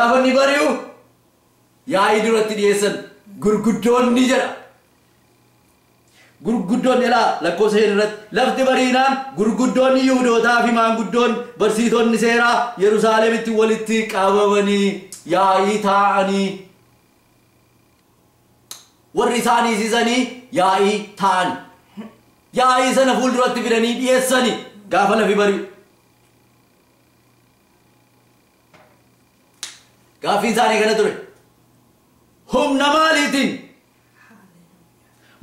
Gaafa ni bari'u yaa'ii duratti dhiyeessan gurguddoonni jedha. Gurguddoonni lakkoofsa irratti lafti bariinaan gurguddoonni Yihuudootaa fi maanguddoon barsiisonni seeraa Yerusaalemitti walitti qabamanii yaa'ii taa'anii warri isaanii hiisisanii yaa'ii taa'an yaa'ii sana fuulduratti fidanii dhiyeessanii gaafa lafi bari'u. Gaaffiin isaanii kana ture. Humna maaliitiin?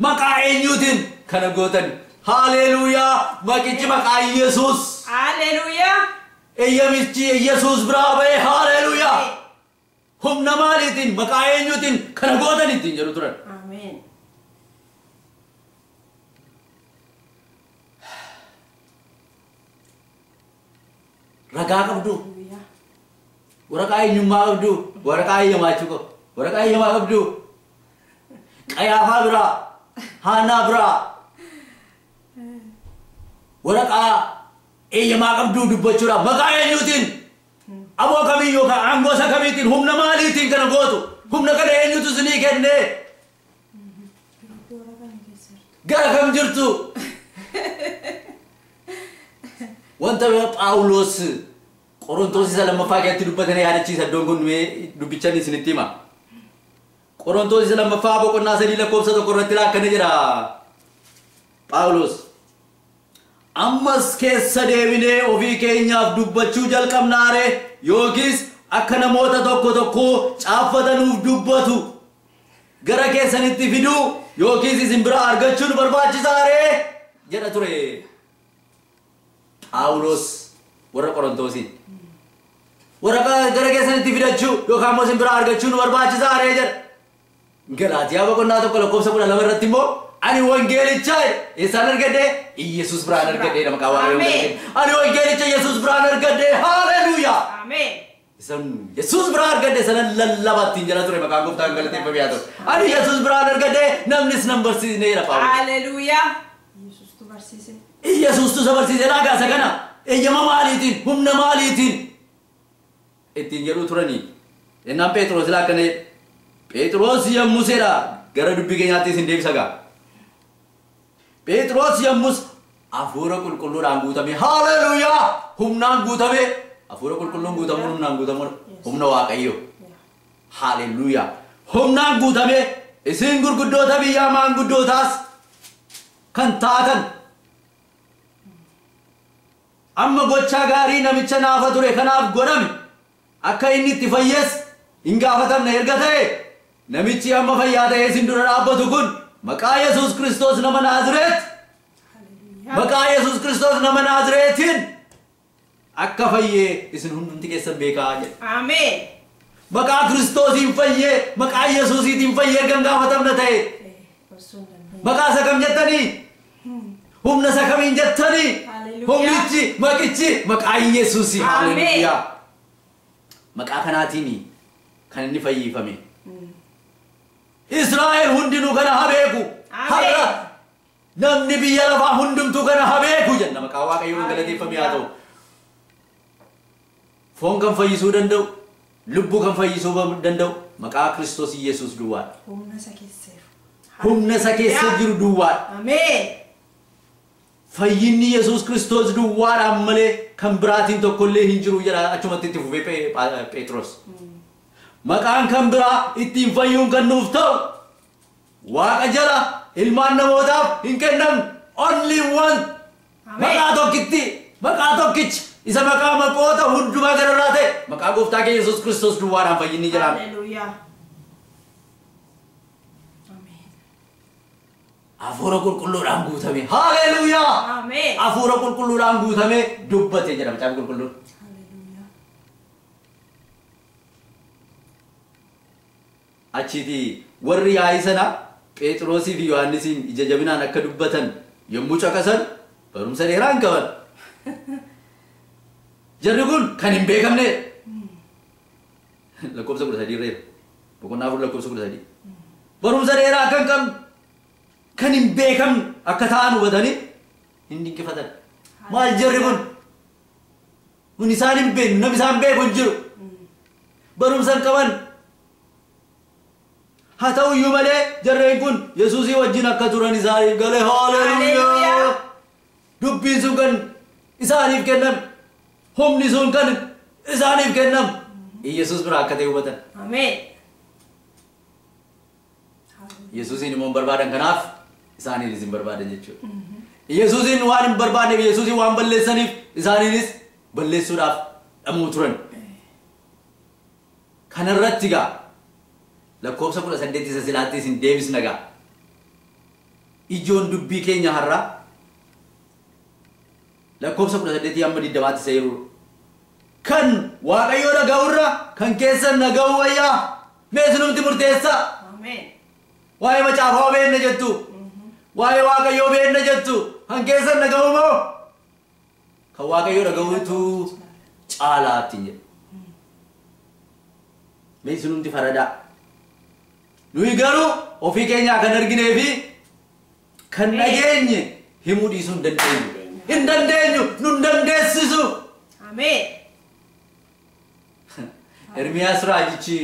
Maqaa eenyuutiin kana gootan? Haleluuyaa! Maqichi maqaa Yesuus. Haleluuyaa! Eeyyamichi Yesuus biraa ba'e. Haleluuyaa! Humna maaliitiin maqaa eenyuutiin kana gootan ittiin jedhu turan. Ameen. Ragaa qabdu. Waraqaa eenyummaa qabdu. Waraqaa eeyyamaa jechuudha. Waraqaa eeyyamaa qabdu. Qayaafaa biraa. Haanaa biraa. Waraqaa eeyyamaa qabdu dubbachuudhaaf maqaa eenyuutiin? Aboo kamii yookaan aangoo isa kamiitiin humna maaliitiin kana gootu? Humna kana eenyutu isinii kennee? Gara kam jirtu? Wanta Phaawulos Qorontoos isa lammaffaa keessatti dubbatanii yaadachiisa iddoon kun dubbichan isinitti hima. Qorontoos isa lammaffaa boqonnaa 3 lakkoofsa 1 irratti akkana jedha Phaawulos. Ammas keessa deebinee ofii keenyaaf dubbachuu jalqabnaare yookiis akka namoota tokko caaffatanuuf dubbatu gara keessanitti fiduu yookiis isin biraa argachuun barbaachisaare jedha ture Phaawulos warra Qorontoosin. Warra gara keessanitti fidachuu yookaan immoo isin biraa argachuun barbaachisaare jedha. Galaatiyaa boqonnaa 1 lakkoofsa 12 irratti immoo ani wangeelicha isaan argadde Yesuus biraan argadde nama qaawwaa. Ani wangeelicha Yesuus biraan argadde. Haleluuyaa. Ameen. Isan Yesuus biraan argadde sanan lallabattiin jala ture maqaan gooftaan galateeffamee yaa ta'u. Ani Yesuus biraan argadde namnis nan barsiisneera Phaawulos. Haleluuyaa. Yesuustu barsiise. Yesuustu isa barsiise laagaasa kana eeyyama maaliitiin humna maaliitiin ittiin jedhu turanii. Ennaan Phexros akkana jedhe. Phexros yemmuu seera gara dubbii keenyaatti isin deebisa gaa. Phexros yemmus hafuura qulqulluudhaan guutame. Haleluuyaa! Humnaan guutame. Hafuura qulqulluun guutamuun humnaan guutamuun humna Waaqayyoo. Haleluuyaa! Humnaan guutame isin gurguddoota biyyaa maanguddootaas kan taatan amma gochaa gaarii namicha naafa ture kanaaf godhame akka inni itti fayyees hin gaafatamne erga ta'e namichi amma fayyaa ta'ee isin dura dhaabbatu kun maqaa Yesuus Kiristoos nama Naazreet. Maqaa Yesuus Kiristoos nama Naazreetiin akka fayyee isin hundumti keessan beekaa jedha. Ameen. Maqaa Kiristoosiin fayyee maqaa Yesuusiitiin fayyee kan gaafatamna ta'e. Maqaa isa kam jettanii? Humna isa kamiin jettanii? Humnichi maqichi maqaa Yesuusii. Haleluuyaa. Maqaa kanaatiin kan inni fayyifame. Israa'el hundinuu kana habeeku. Har'a namni biyya lafaa hundumtuu kana habeeku jenna maqaa Waaqayyoon galateeffamee haa ta'u. Foon kan fayyisuu danda'u, lubbuu kan fayyisuu danda'u maqaa Kiristoos Yesuus duwwaadha. Humna isa keessa jiru duwwaadha. Ameen. Fayyinni Yesuus Kiristoos duwwaadhaan malee kan biraatiin tokkollee hin jiru jedha achumatti itti fufee Phexros. Maqaan kan biraa ittiin fayyuun kan nuuf ta'u Waaqa jala ilmaan namootaaf hin kennamne only one. Maqaa tokkitti maqaa tokkicha isa maqaa maqoota hundumaa gararraa ta'e maqaa gooftaa keenya Yesuus Kiristoos duwwaadhaan fayyinni jedhama. Haleluuyaa. Hafuura qulqulluudhaan guutame. Haleluuyaa. Ameen. Hafuura qulqulluudhaan guutame dubbate jedhama macaafa qulqulluun. Achiti warri yaa'ii sana Phexrosii fi Yohaannisiin ija jabinaan akka dubbatan yommuu caqasan barumsa dheeraa hin qaban. Jarri kun kan hin beekamne lakkoofsa 13 irra boqonnaa 4 lakkoofsa 13 barumsa dheeraa akka hin qabne kan hin beekamne akka ta'an hubatanii hin dinqifatan. Maal jarri kun isaan hin beeknu namni isaan beeku hin jiru. barumsan qaban haa ta'u iyyuu malee jarreen kun Yesuusii wajjin akka turan isaaniif gale haleluuyaa dubbiin sun kan isaaniif kenname humni sun kan isaaniif kenname Yesuus biraa akka ta'e hubatan. Ameen. Yesuusiin immoo barbaadan kanaaf isaaniinis hin barbaadan jechuudha. Yesuusiin waan hin barbaanneef Yesuusiin waan balleessaniif isaaniinis balleessuudhaaf dhamuu turan. Kanarratti gaa lakkoofsa 18 isa silaattis hin deebisna gaa. Ijoon dubbii keenya har'a lakkoofsa 18 amma 20 isa yeroo kan waaqayyoo dhaga'urra kan keessan dhaga'u wayyaa meesnumti murteessa. Ameen. Waa'ee macaafaa beekna jettu waa'ee waaqayyoo beekna jettu kan keessan dhaga'u moo kan waaqayyoo dhaga'utu caalaatti jedha. Meesnumti faradaa nuyi garuu ofii keenyaa kan arginee fi kan dhageenye himuu dhiisuu hin dandeenyu. Hin dandeenyu nun dandeessisu. Ameen. Ermiyaas raajichi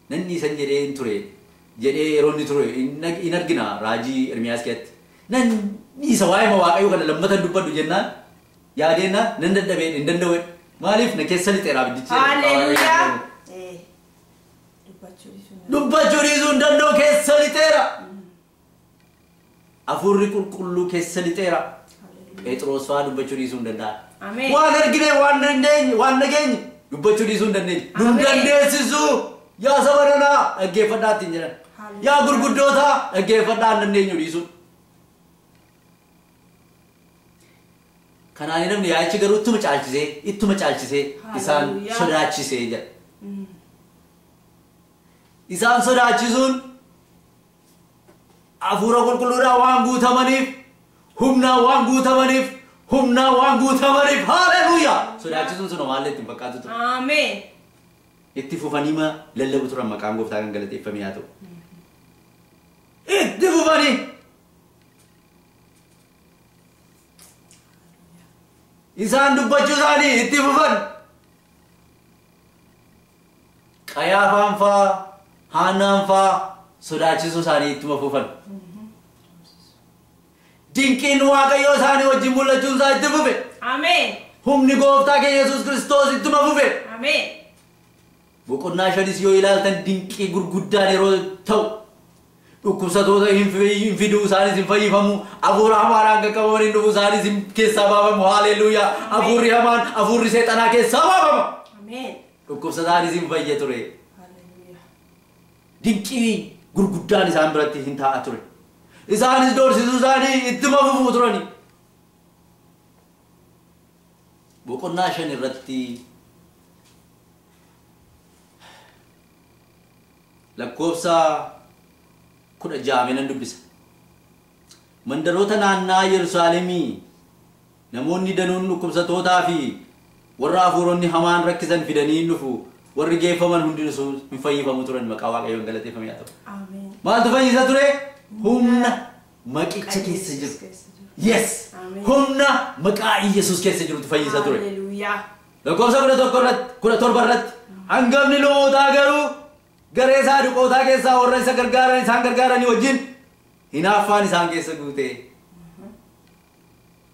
nanni isan jedhee hin ture jedhee yeroo inni ture in argina raajii Ermiyaas keessatti nan isa waa'ee waaqayyoo kana lammatan dubbadhu jennaan yaadeenna nan dadhabee hin danda'u maaliif na keessa lixeera abdichi. Haleluuyaa. Dubbachuu dhiisuu hin danda'u keessa lixeera. Hafuurri qulqulluu keessa lixeera. Phexros fa'aa dubbachuu dhiisuu hin danda'a. Ameen. Waan argine waan dandeenye waan nageenye dubbachuu dhiisuu hin dandeenye. Nun dandeessisu yaa sabaranaa dhaggeeffadhaatti hin jedhan. Yaa gurguddootaa dhaggeeffadhaa hin dandeenyu dhiisuu. Kanaan namni yaa'ichi garuu ittuma caalchisee isaan sodaachisee jedha. Isaan sodaachisuun hafuura qulqulluudhaan waan guutamaniif humnaan waan guutamaniif haleluuyaa sodaachisuun sun maallee ittiin fakkaatu ture. Ameen. Itti fufanii ma lallabu turan maqaan gooftaa kan galateeffamee haa ta'u. Itti fufanii isaan dubbachuu isaanii itti fufan. Qayaafaan fa'aa Haannaan fa'aa sodaachisuu isaanii ittuma fufan. Dinqiin waaqayyoo isaanii wajjin mul'achuun isaa itti fufe. Ameen. Humni gooftaa keenya Yesuus Kiristoos ittuma fufe. Ameen. Boqonnaa 5 yoo ilaaltan dinqii gurguddaan yeroo ta'u dhukkubsatoota hin fiduu isaanis hin fayyifamu hafuura hamaadhaan qaqqabaman hin dhufu isaanis hin keessaa baafamu haleluuyaa hafuurri hamaan hafuurri seexanaa keessaa baafama. Ameen. Dhukkubsataanis hin fayya ture. Dinqii gurguddaan isaan biratti hin taa'a ture. Isaanis doorsisuu isaanii ittuma fufuu turani. Boqonnaa 5 irratti lakkoofsa 16 nan dubbisa. Mandaroota naannaa Yerusaalemii namoonni danuun dhukkubsatootaa fi warra hafuuronni hamaan rakkisan fidanii dhufu. Warri geeffaman hundi hin fayyifamu turan maqaa waaqayyoon galateeffamee haa ta'u. Ameen. Maaltu fayyisa ture? Humna maqicha keessa jiru. Yes. Humna maqaa Yesuus keessa jirutu fayyisa ture. Haleluuyaa. Lakkoofsa 17 irratti hangafni lubootaa garuu garee saaduqootaa keessaa warra isaan gargaaranii wajjin hinaaffaan isaan keessa guute.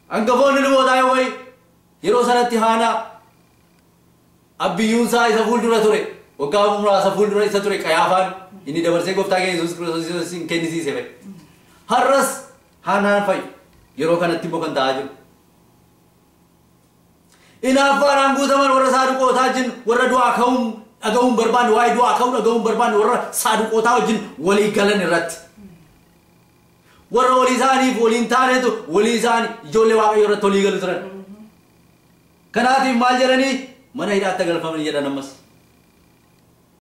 Hangafoonni lubootaa yoo yeroo sanatti Haanaa Abbiyyuun isaa isa fuuldura ture. Waggaa muraasa fuuldura isa ture Qayaafaan inni dabarsee gooftaa keenya Yesuus Kiristoos kennisiise fa'i. Har'as Haanaan fa'i yeroo kanatti immoo kan ta'aa jiru. Hinaaffaan guutaman warra saaduqootaa wajjin warra du'aa ka'uun dhaga'uun barbaanne waa'ee du'aa ka'uu dhaga'uun barbaanne warra saaduqootaa wajjin walii galan irratti. Warra walii isaaniif waliin taanetu walii isaanii ijoollee waaqayyoo irratti walii galu turan. Kanaatiif maal jedhanii mana hidhaatti galfamanii jedhan ammas.